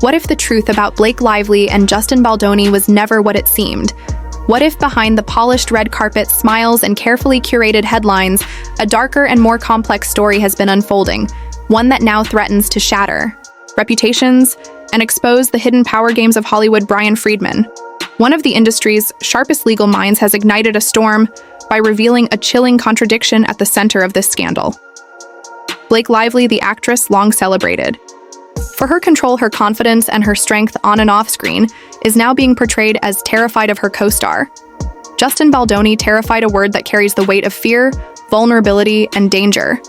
What if the truth about Blake Lively and Justin Baldoni was never what it seemed? What if behind the polished red carpet smiles and carefully curated headlines, a darker and more complex story has been unfolding, one that now threatens to shatter reputations and expose the hidden power games of Hollywood? Brian Friedman, one of the industry's sharpest legal minds, has ignited a storm by revealing a chilling contradiction at the center of this scandal. Blake Lively, the actress long celebrated for her control, her confidence, and her strength on and off screen, is now being portrayed as terrified of her co-star. Justin Baldoni, terrified, a word that carries the weight of fear, vulnerability, and danger.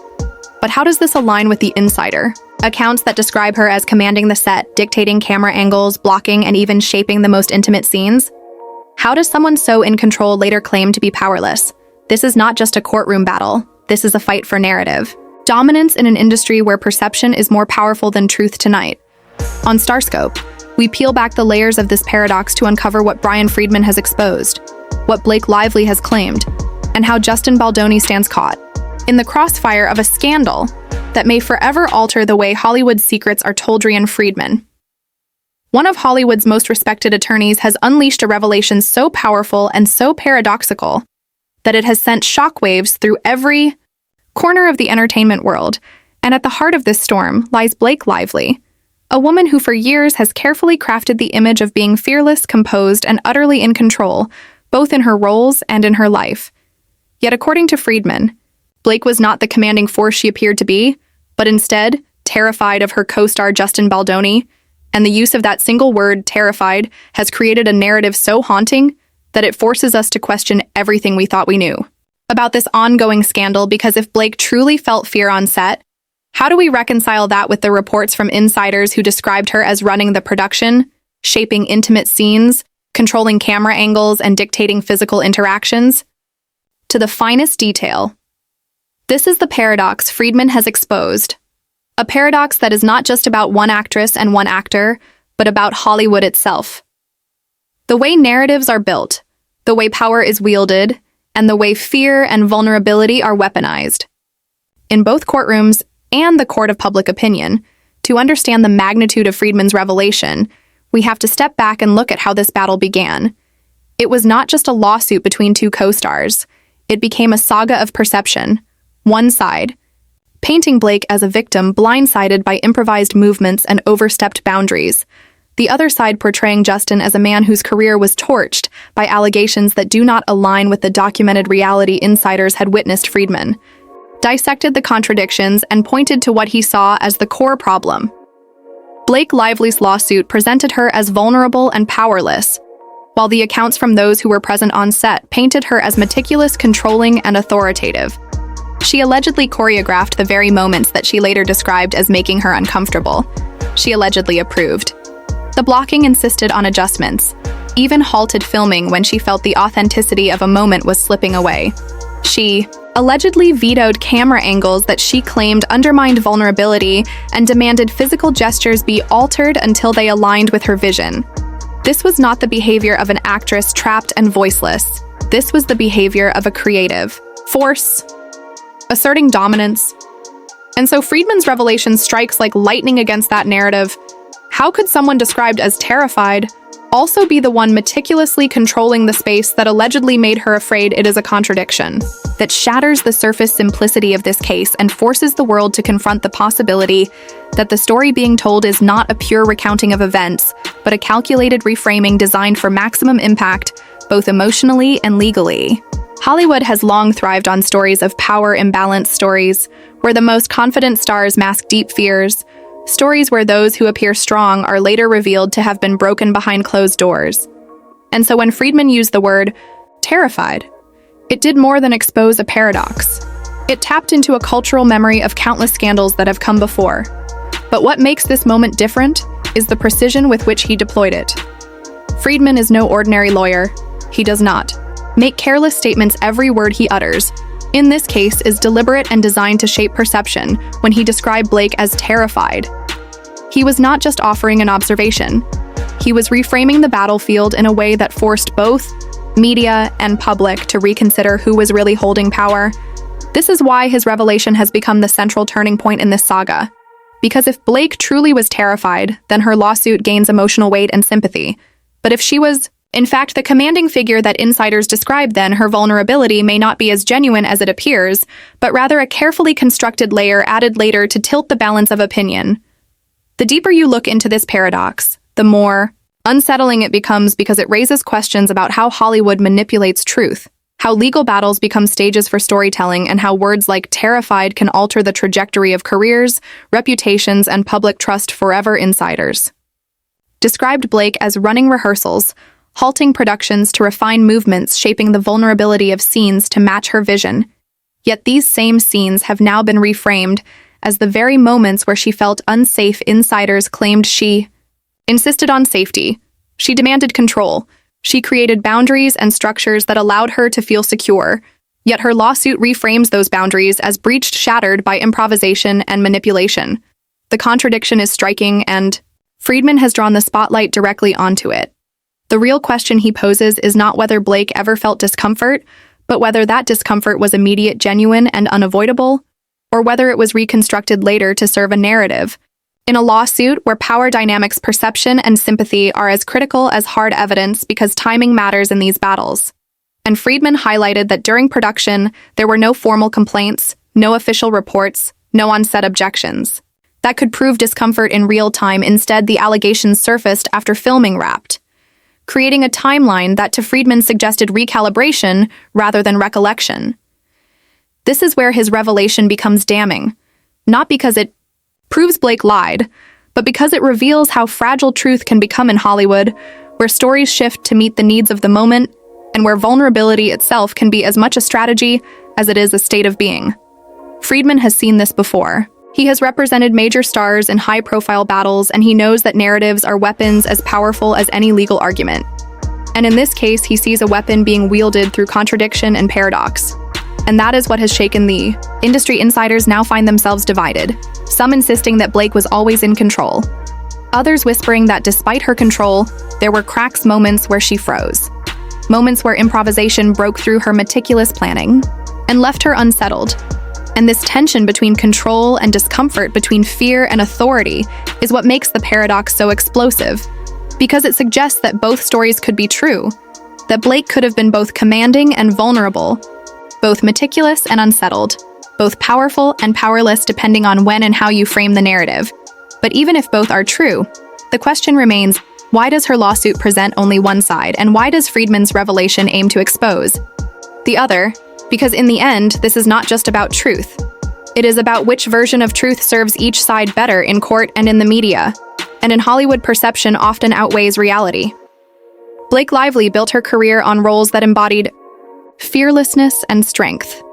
But how does this align with The Insider? Accounts that describe her as commanding the set, dictating camera angles, blocking, and even shaping the most intimate scenes? How does someone so in control later claim to be powerless? This is not just a courtroom battle. This is a fight for narrative. Dominance in an industry where perception is more powerful than truth. Tonight, on Starscope, we peel back the layers of this paradox to uncover what Brian Friedman has exposed, what Blake Lively has claimed, and how Justin Baldoni stands caught in the crossfire of a scandal that may forever alter the way Hollywood's secrets are told. Brian Friedman, one of Hollywood's most respected attorneys, has unleashed a revelation so powerful and so paradoxical that it has sent shockwaves through every corner of the entertainment world. And at the heart of this storm lies Blake Lively, a woman who for years has carefully crafted the image of being fearless, composed, and utterly in control, both in her roles and in her life. Yet according to Friedman, Blake was not the commanding force she appeared to be, but instead terrified of her co-star Justin Baldoni, and the use of that single word, terrified, has created a narrative so haunting that it forces us to question everything we thought we knew about this ongoing scandal. Because if Blake truly felt fear on set, how do we reconcile that with the reports from insiders who described her as running the production, shaping intimate scenes, controlling camera angles, and dictating physical interactions to the finest detail? This is the paradox Friedman has exposed. A paradox that is not just about one actress and one actor, but about Hollywood itself. The way narratives are built, the way power is wielded, and the way fear and vulnerability are weaponized. In both courtrooms and the court of public opinion, to understand the magnitude of Friedman's revelation, we have to step back and look at how this battle began. It was not just a lawsuit between two co-stars. It became a saga of perception. One side, painting Blake as a victim blindsided by improvised movements and overstepped boundaries. The other side portraying Justin as a man whose career was torched by allegations that do not align with the documented reality insiders had witnessed. Friedman dissected the contradictions and pointed to what he saw as the core problem. Blake Lively's lawsuit presented her as vulnerable and powerless, while the accounts from those who were present on set painted her as meticulous, controlling, and authoritative. She allegedly choreographed the very moments that she later described as making her uncomfortable. She allegedly approved. The blocking insisted on adjustments, even halted filming when she felt the authenticity of a moment was slipping away. She allegedly vetoed camera angles that she claimed undermined vulnerability and demanded physical gestures be altered until they aligned with her vision. This was not the behavior of an actress trapped and voiceless. This was the behavior of a creative force, asserting dominance. And so Friedman's revelation strikes like lightning against that narrative. How could someone described as terrified also be the one meticulously controlling the space that allegedly made her afraid? It is a contradiction that shatters the surface simplicity of this case and forces the world to confront the possibility that the story being told is not a pure recounting of events, but a calculated reframing designed for maximum impact, both emotionally and legally. Hollywood has long thrived on stories of power imbalance, stories where the most confident stars mask deep fears, stories where those who appear strong are later revealed to have been broken behind closed doors. And so when Friedman used the word terrified, it did more than expose a paradox. It tapped into a cultural memory of countless scandals that have come before. But what makes this moment different is the precision with which he deployed it. Friedman is no ordinary lawyer. He does not make careless statements. Every word he utters, in this case, is deliberate and designed to shape perception. When he described Blake as terrified, he was not just offering an observation. He was reframing the battlefield in a way that forced both media and public to reconsider who was really holding power. This is why his revelation has become the central turning point in this saga. Because if Blake truly was terrified, then her lawsuit gains emotional weight and sympathy. But if she was, in fact, the commanding figure that insiders describe, then her vulnerability may not be as genuine as it appears, but rather a carefully constructed layer added later to tilt the balance of opinion. The deeper you look into this paradox, the more unsettling it becomes, because it raises questions about how Hollywood manipulates truth, how legal battles become stages for storytelling, and how words like terrified can alter the trajectory of careers, reputations, and public trust forever. Insiders described Blake as running rehearsals, halting productions to refine movements, shaping the vulnerability of scenes to match her vision. Yet these same scenes have now been reframed as the very moments where she felt unsafe. Insiders claimed she insisted on safety. She demanded control. She created boundaries and structures that allowed her to feel secure. Yet her lawsuit reframes those boundaries as breached, shattered by improvisation and manipulation. The contradiction is striking, and Friedman has drawn the spotlight directly onto it. The real question he poses is not whether Blake ever felt discomfort, but whether that discomfort was immediate, genuine, and unavoidable, or whether it was reconstructed later to serve a narrative. In a lawsuit where power dynamics, perception, and sympathy are as critical as hard evidence, because timing matters in these battles. And Friedman highlighted that during production, there were no formal complaints, no official reports, no on-set objections. That could prove discomfort in real time. Instead, the allegations surfaced after filming wrapped, creating a timeline that to Friedman suggested recalibration rather than recollection. This is where his revelation becomes damning, not because it proves Blake lied, but because it reveals how fragile truth can become in Hollywood, where stories shift to meet the needs of the moment, and where vulnerability itself can be as much a strategy as it is a state of being. Friedman has seen this before. He has represented major stars in high-profile battles, and he knows that narratives are weapons as powerful as any legal argument. And in this case, he sees a weapon being wielded through contradiction and paradox. And that is what has shaken the industry. Insiders now find themselves divided, some insisting that Blake was always in control, others whispering that despite her control, there were cracks, moments where she froze, moments where improvisation broke through her meticulous planning and left her unsettled. And this tension between control and discomfort, between fear and authority, is what makes the paradox so explosive, because it suggests that both stories could be true, that Blake could have been both commanding and vulnerable, both meticulous and unsettled, both powerful and powerless, depending on when and how you frame the narrative. But even if both are true, the question remains, why does her lawsuit present only one side, and why does Friedman's revelation aim to expose the other? Because in the end, this is not just about truth. It is about which version of truth serves each side better in court and in the media. And in Hollywood, perception often outweighs reality. Blake Lively built her career on roles that embodied fearlessness and strength.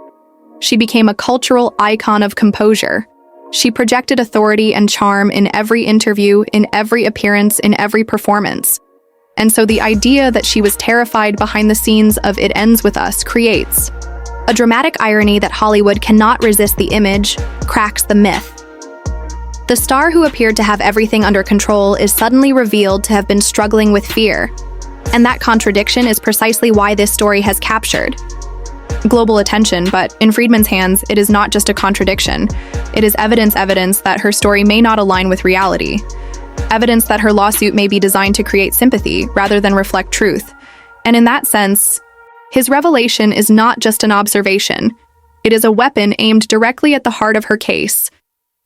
She became a cultural icon of composure. She projected authority and charm in every interview, in every appearance, in every performance. And so the idea that she was terrified behind the scenes of It Ends With Us creates a dramatic irony that Hollywood cannot resist. The image cracks the myth. The star who appeared to have everything under control is suddenly revealed to have been struggling with fear. And that contradiction is precisely why this story has captured global attention. But in Friedman's hands, it is not just a contradiction. It is evidence that her story may not align with reality. Evidence that her lawsuit may be designed to create sympathy rather than reflect truth. And in that sense, his revelation is not just an observation. It is a weapon aimed directly at the heart of her case.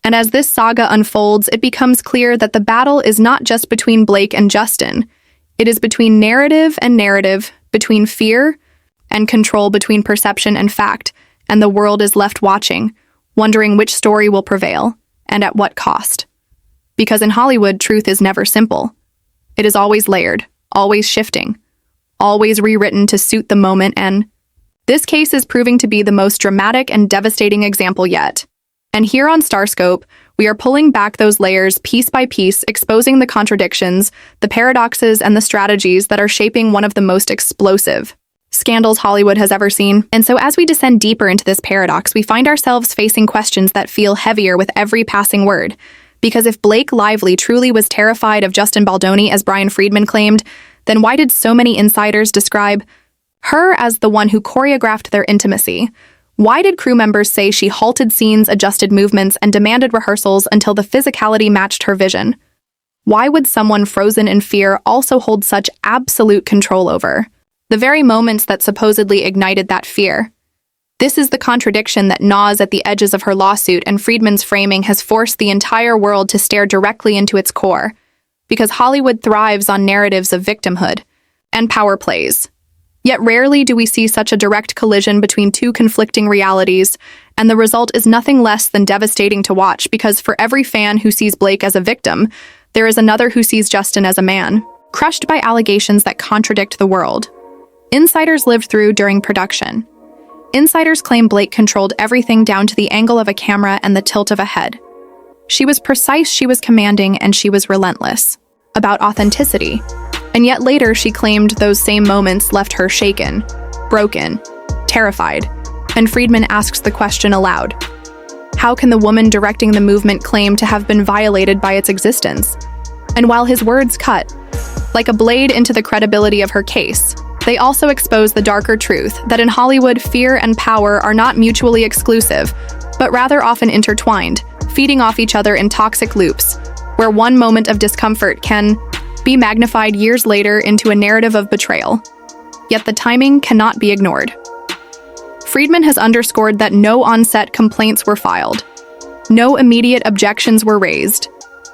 And as this saga unfolds, it becomes clear that the battle is not just between Blake and Justin. It is between narrative and narrative, between fear and control, between perception and fact, and the world is left watching, wondering which story will prevail, and at what cost. Because in Hollywood, truth is never simple. It is always layered, always shifting, always rewritten to suit the moment, and this case is proving to be the most dramatic and devastating example yet. And here on Starscope, we are pulling back those layers piece by piece, exposing the contradictions, the paradoxes, and the strategies that are shaping one of the most explosive scandals Hollywood has ever seen. And so as we descend deeper into this paradox, we find ourselves facing questions that feel heavier with every passing word. Because if Blake Lively truly was terrified of Justin Baldoni, as Brian Friedman claimed, then why did so many insiders describe her as the one who choreographed their intimacy? Why did crew members say she halted scenes, adjusted movements, and demanded rehearsals until the physicality matched her vision? Why would someone frozen in fear also hold such absolute control over the very moments that supposedly ignited that fear? This is the contradiction that gnaws at the edges of her lawsuit, and Friedman's framing has forced the entire world to stare directly into its core, because Hollywood thrives on narratives of victimhood and power plays. Yet rarely do we see such a direct collision between two conflicting realities, and the result is nothing less than devastating to watch, because for every fan who sees Blake as a victim, there is another who sees Justin as a man, crushed by allegations that contradict the world insiders lived through during production. Insiders claim Blake controlled everything down to the angle of a camera and the tilt of a head. She was precise, she was commanding, and she was relentless about authenticity. And yet later she claimed those same moments left her shaken, broken, terrified. And Friedman asks the question aloud: how can the woman directing the movement claim to have been violated by its existence? And while his words cut like a blade into the credibility of her case, they also expose the darker truth that in Hollywood, fear and power are not mutually exclusive, but rather often intertwined, feeding off each other in toxic loops, where one moment of discomfort can be magnified years later into a narrative of betrayal. Yet the timing cannot be ignored. Friedman has underscored that no on-set complaints were filed, no immediate objections were raised,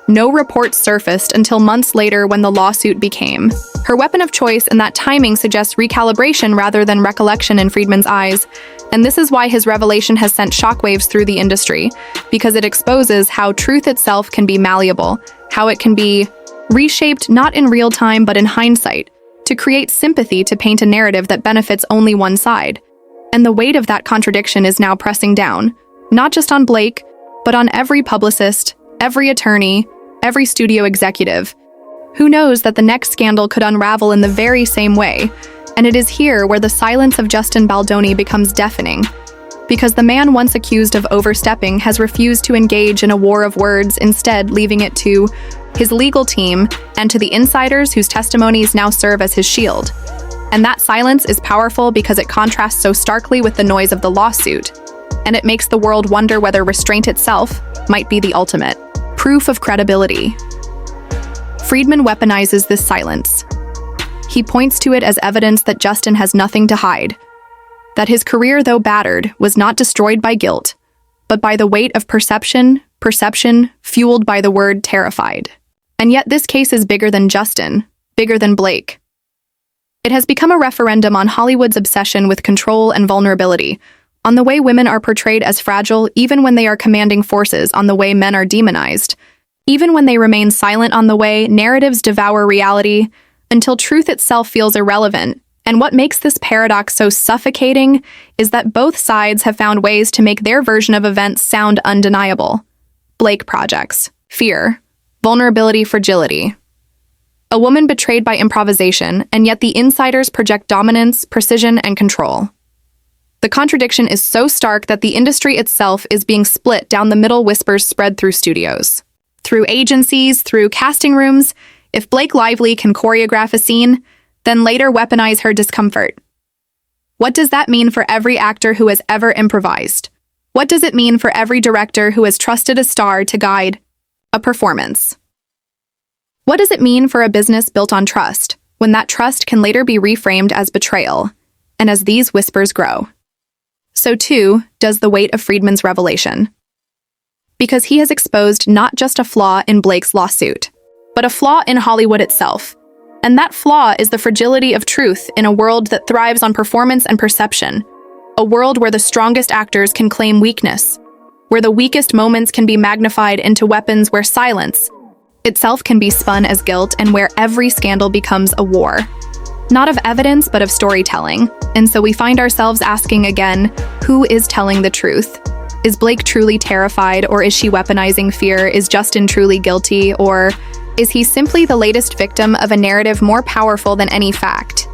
no reports surfaced until months later when the lawsuit became her weapon of choice, and that timing suggests recalibration rather than recollection in Friedman's eyes. And this is why his revelation has sent shockwaves through the industry, because it exposes how truth itself can be malleable, how it can be reshaped not in real time but in hindsight, to create sympathy, to paint a narrative that benefits only one side. And the weight of that contradiction is now pressing down, not just on Blake, but on every publicist, every attorney, every studio executive. Who knows that the next scandal could unravel in the very same way? And it is here where the silence of Justin Baldoni becomes deafening, because the man once accused of overstepping has refused to engage in a war of words, instead leaving it to his legal team and to the insiders whose testimonies now serve as his shield. And that silence is powerful because it contrasts so starkly with the noise of the lawsuit, and it makes the world wonder whether restraint itself might be the ultimate proof of credibility. Friedman weaponizes this silence. He points to it as evidence that Justin has nothing to hide, that his career, though battered, was not destroyed by guilt, but by the weight of perception fueled by the word terrified. And yet this case is bigger than Justin, bigger than Blake. It has become a referendum on Hollywood's obsession with control and vulnerability, on the way women are portrayed as fragile even when they are commanding forces, on the way men are demonized, even when they remain silent, on the way narratives devour reality until truth itself feels irrelevant. And what makes this paradox so suffocating is that both sides have found ways to make their version of events sound undeniable. Blake projects fear, vulnerability, fragility. A woman betrayed by improvisation, and yet the insiders project dominance, precision, and control. The contradiction is so stark that the industry itself is being split down the middle, whispers spread through studios, through agencies, through casting rooms. If Blake Lively can choreograph a scene, then later weaponize her discomfort. What does that mean for every actor who has ever improvised? What does it mean for every director who has trusted a star to guide a performance? What does it mean for a business built on trust, when that trust can later be reframed as betrayal, and as these whispers grow? So too does the weight of Friedman's revelation. Because he has exposed not just a flaw in Blake's lawsuit, but a flaw in Hollywood itself. And that flaw is the fragility of truth in a world that thrives on performance and perception, a world where the strongest actors can claim weakness, where the weakest moments can be magnified into weapons, where silence itself can be spun as guilt, and where every scandal becomes a war, not of evidence, but of storytelling. And so we find ourselves asking again, who is telling the truth? Is Blake truly terrified, or is she weaponizing fear? Is Justin truly guilty, or is he simply the latest victim of a narrative more powerful than any fact?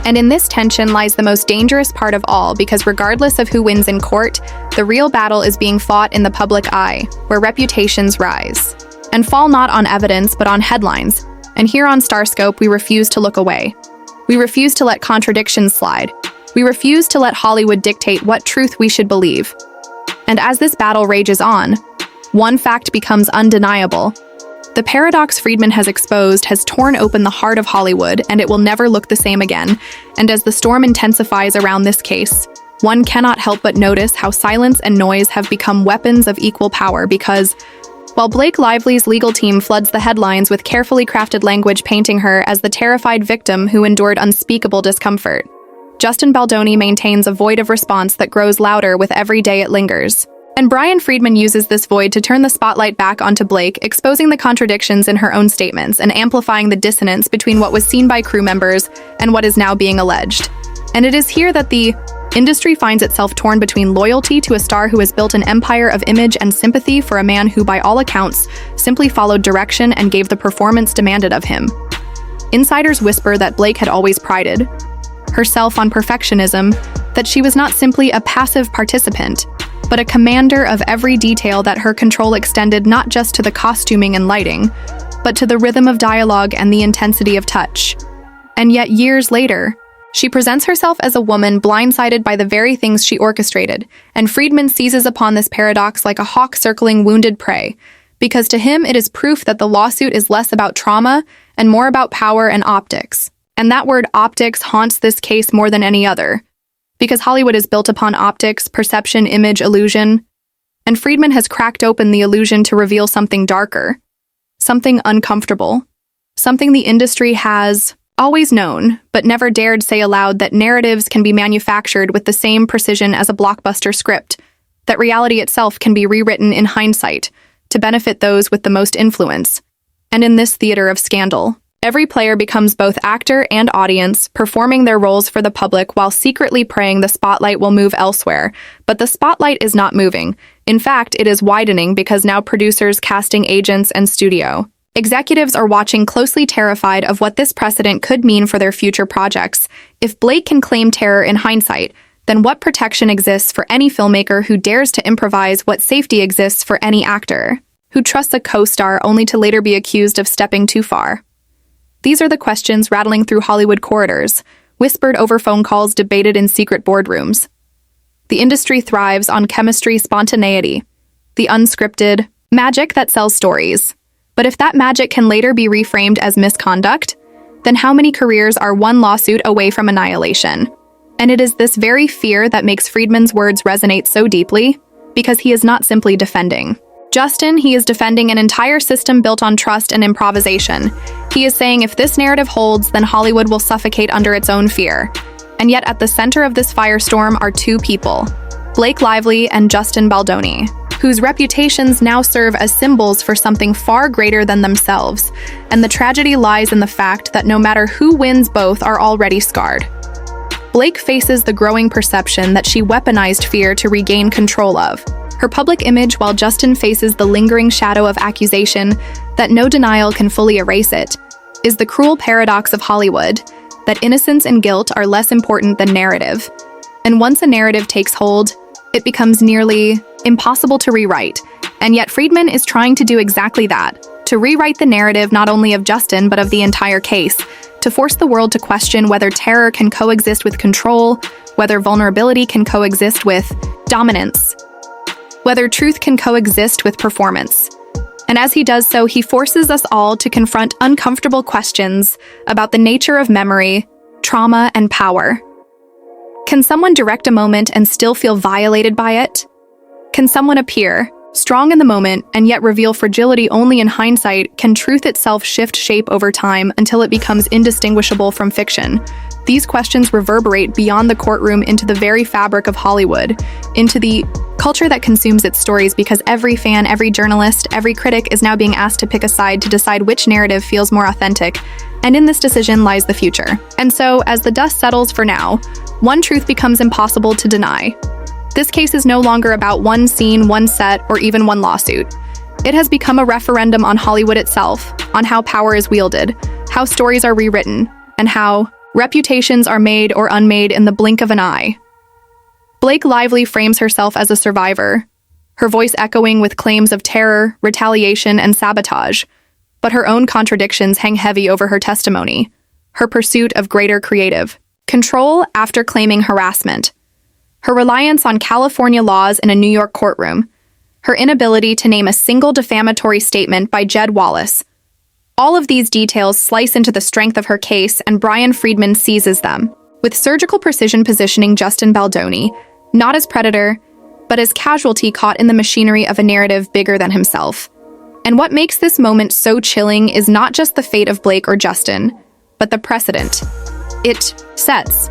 And in this tension lies the most dangerous part of all, because regardless of who wins in court, the real battle is being fought in the public eye, where reputations rise and fall not on evidence but on headlines. And here on Starscope, we refuse to look away. We refuse to let contradictions slide. We refuse to let Hollywood dictate what truth we should believe. And as this battle rages on, one fact becomes undeniable. The paradox Friedman has exposed has torn open the heart of Hollywood, and it will never look the same again. And as the storm intensifies around this case, one cannot help but notice how silence and noise have become weapons of equal power because, while Blake Lively's legal team floods the headlines with carefully crafted language painting her as the terrified victim who endured unspeakable discomfort, Justin Baldoni maintains a void of response that grows louder with every day it lingers. And Brian Friedman uses this void to turn the spotlight back onto Blake, exposing the contradictions in her own statements and amplifying the dissonance between what was seen by crew members and what is now being alleged. And it is here that the industry finds itself torn between loyalty to a star who has built an empire of image and sympathy for a man who, by all accounts, simply followed direction and gave the performance demanded of him. Insiders whisper that Blake had always prided herself on perfectionism, that she was not simply a passive participant, but a commander of every detail, that her control extended not just to the costuming and lighting, but to the rhythm of dialogue and the intensity of touch. And yet, years later, she presents herself as a woman blindsided by the very things she orchestrated, and Friedman seizes upon this paradox like a hawk circling wounded prey, because to him it is proof that the lawsuit is less about trauma and more about power and optics. And that word optics haunts this case more than any other, because Hollywood is built upon optics, perception, image, illusion, and Friedman has cracked open the illusion to reveal something darker, something uncomfortable, something the industry has always known, but never dared say aloud, that narratives can be manufactured with the same precision as a blockbuster script, that reality itself can be rewritten in hindsight to benefit those with the most influence. And in this theater of scandal, every player becomes both actor and audience, performing their roles for the public while secretly praying the spotlight will move elsewhere. But the spotlight is not moving. In fact, it is widening, because now producers, casting agents, and studio executives are watching closely, terrified of what this precedent could mean for their future projects. If Blake can claim terror in hindsight, then what protection exists for any filmmaker who dares to improvise? What safety exists for any actor who trusts a co-star only to later be accused of stepping too far? These are the questions rattling through Hollywood corridors, whispered over phone calls, debated in secret boardrooms. The industry thrives on chemistry, spontaneity, the unscripted magic that sells stories. But if that magic can later be reframed as misconduct, then how many careers are one lawsuit away from annihilation? And it is this very fear that makes Friedman's words resonate so deeply, because he is not simply defending Justin, he is defending an entire system built on trust and improvisation. He is saying if this narrative holds, then Hollywood will suffocate under its own fear. And yet at the center of this firestorm are two people, Blake Lively and Justin Baldoni, whose reputations now serve as symbols for something far greater than themselves. And the tragedy lies in the fact that no matter who wins, both are already scarred. Blake faces the growing perception that she weaponized fear to regain control of her public image, while Justin faces the lingering shadow of accusation that no denial can fully erase. It is the cruel paradox of Hollywood, that innocence and guilt are less important than narrative. And once a narrative takes hold, it becomes nearly impossible to rewrite. And yet Friedman is trying to do exactly that, to rewrite the narrative not only of Justin but of the entire case, to force the world to question whether terror can coexist with control, whether vulnerability can coexist with dominance, whether truth can coexist with performance. And as he does so, he forces us all to confront uncomfortable questions about the nature of memory, trauma, and power. Can someone direct a moment and still feel violated by it? Can someone appear strong in the moment and yet reveal fragility only in hindsight? Can truth itself shift shape over time until it becomes indistinguishable from fiction? These questions reverberate beyond the courtroom into the very fabric of Hollywood, into the culture that consumes its stories, because every fan, every journalist, every critic is now being asked to pick a side to decide which narrative feels more authentic. And in this decision lies the future. And so, as the dust settles for now, one truth becomes impossible to deny. This case is no longer about one scene, one set, or even one lawsuit. It has become a referendum on Hollywood itself, on how power is wielded, how stories are rewritten, and how reputations are made or unmade in the blink of an eye. Blake Lively frames herself as a survivor, her voice echoing with claims of terror, retaliation, and sabotage, but her own contradictions hang heavy over her testimony, her pursuit of greater creative Control after claiming harassment. Her reliance on California laws in a New York courtroom. Her inability to name a single defamatory statement by Jed Wallace. All of these details slice into the strength of her case, and Brian Friedman seizes them, with surgical precision positioning Justin Baldoni, not as predator, but as casualty caught in the machinery of a narrative bigger than himself. And what makes this moment so chilling is not just the fate of Blake or Justin, but the precedent it sets.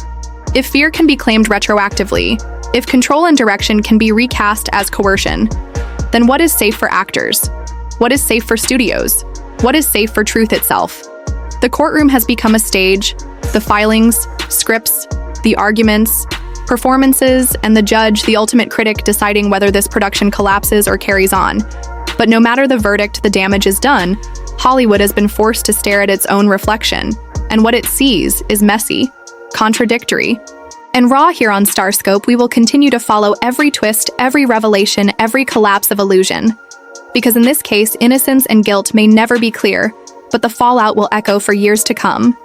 If fear can be claimed retroactively, if control and direction can be recast as coercion, then what is safe for actors? What is safe for studios? What is safe for truth itself? The courtroom has become a stage. The filings, scripts, the arguments, performances, and the judge, the ultimate critic, deciding whether this production collapses or carries on. But no matter the verdict, the damage is done. Hollywood has been forced to stare at its own reflection, and what it sees is messy, contradictory, and raw. Here on Starscope, we will continue to follow every twist, every revelation, every collapse of illusion. Because in this case, innocence and guilt may never be clear, but the fallout will echo for years to come.